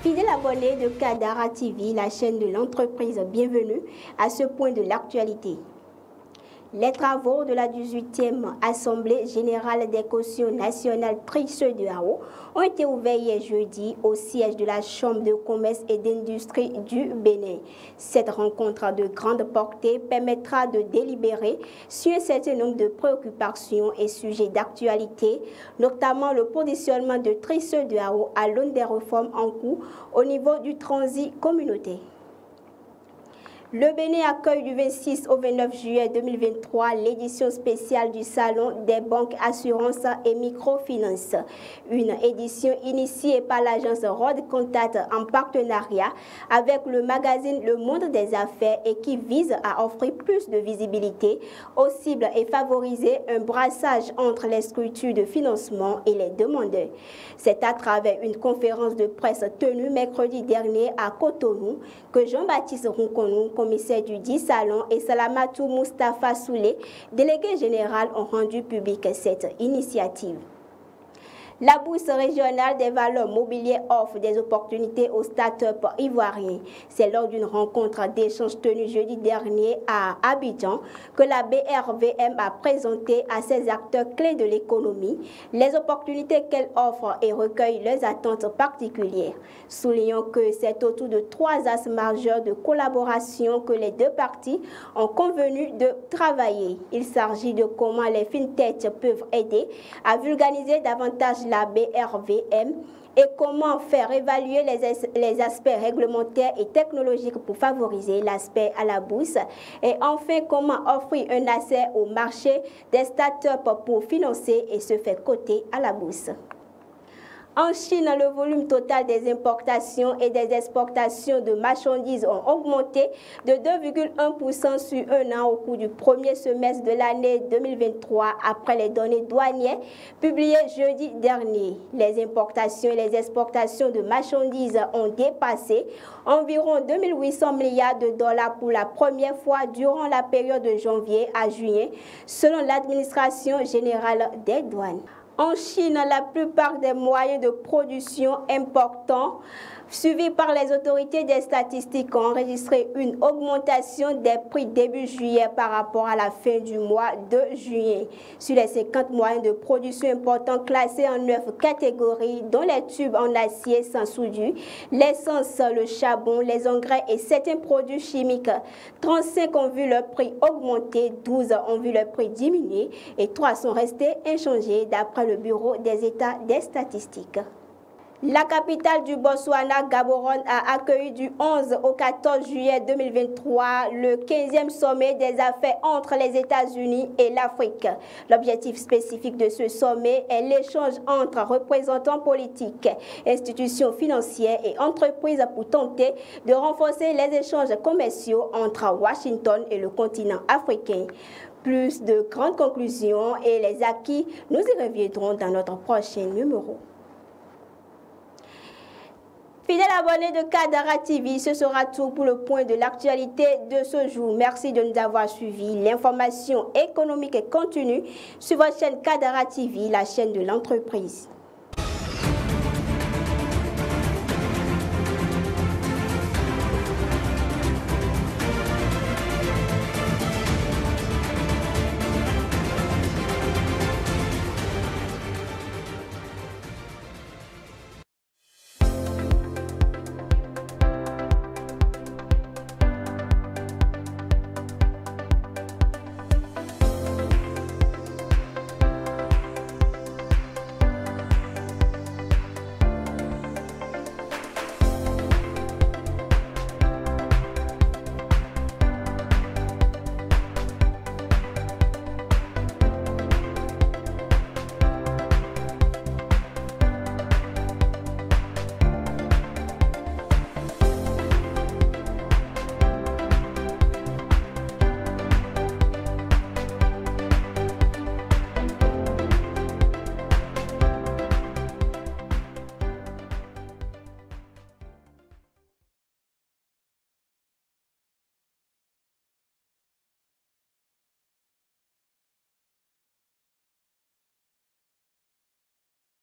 Fidèles abonnés de Kadara TV, la chaîne de l'entreprise, bienvenue à ce point de l'actualité. Les travaux de la 18e Assemblée générale des cautions nationales Triceux de Hao ont été ouverts hier jeudi au siège de la Chambre de commerce et d'industrie du Bénin. Cette rencontre de grande portée permettra de délibérer sur un certain nombre de préoccupations et sujets d'actualité, notamment le positionnement de Triceux de Hao à l'aune des réformes en cours au niveau du transit communautaire. Le Bénin accueille du 26 au 29 juillet 2023 l'édition spéciale du Salon des banques, assurances et microfinances. Une édition initiée par l'agence Rod Contact en partenariat avec le magazine Le Monde des Affaires et qui vise à offrir plus de visibilité aux cibles et favoriser un brassage entre les structures de financement et les demandeurs. C'est à travers une conférence de presse tenue mercredi dernier à Cotonou que Jean-Baptiste Ronconou, commissaire du dit salon, et Salamatou Moustapha Soulé, délégué général, ont rendu publique cette initiative. La Bourse régionale des valeurs mobilières offre des opportunités aux start-up ivoiriens. C'est lors d'une rencontre d'échange tenue jeudi dernier à Abidjan que la BRVM a présenté à ses acteurs clés de l'économie les opportunités qu'elle offre et recueille leurs attentes particulières. Soulignons que c'est autour de 3 axes majeurs de collaboration que les deux parties ont convenu de travailler. Il s'agit de comment les fintechs peuvent aider à vulgariser davantage la BRVM et comment faire évaluer les aspects réglementaires et technologiques pour favoriser l'aspect à la bourse, et enfin comment offrir un accès au marché des startups pour financer et se faire coter à la bourse. En Chine, le volume total des importations et des exportations de marchandises ont augmenté de 2,1% sur un an au cours du premier semestre de l'année 2023 après les données douanières publiées jeudi dernier. Les importations et les exportations de marchandises ont dépassé environ 2800 milliards de dollars pour la première fois durant la période de janvier à juillet, selon l'administration générale des douanes. En Chine, la plupart des moyens de production importants suivis par les autorités des statistiques ont enregistré une augmentation des prix début juillet par rapport à la fin du mois de juillet. Sur les 50 moyens de production importants classés en 9 catégories, dont les tubes en acier sans soudure, l'essence, le charbon, les engrais et certains produits chimiques, 35 ont vu leur prix augmenter, 12 ont vu leur prix diminuer et 3 sont restés inchangés d'après le Bureau des États des statistiques. La capitale du Botswana, Gaborone, a accueilli du 11 au 14 juillet 2023 le 15e sommet des affaires entre les États-Unis et l'Afrique. L'objectif spécifique de ce sommet est l'échange entre représentants politiques, institutions financières et entreprises pour tenter de renforcer les échanges commerciaux entre Washington et le continent africain. Plus de grandes conclusions et les acquis, nous y reviendrons dans notre prochain numéro. Fidèles abonnés de Kadara TV, ce sera tout pour le point de l'actualité de ce jour. Merci de nous avoir suivis. L'information économique est continue sur votre chaîne Kadara TV, la chaîne de l'entreprise.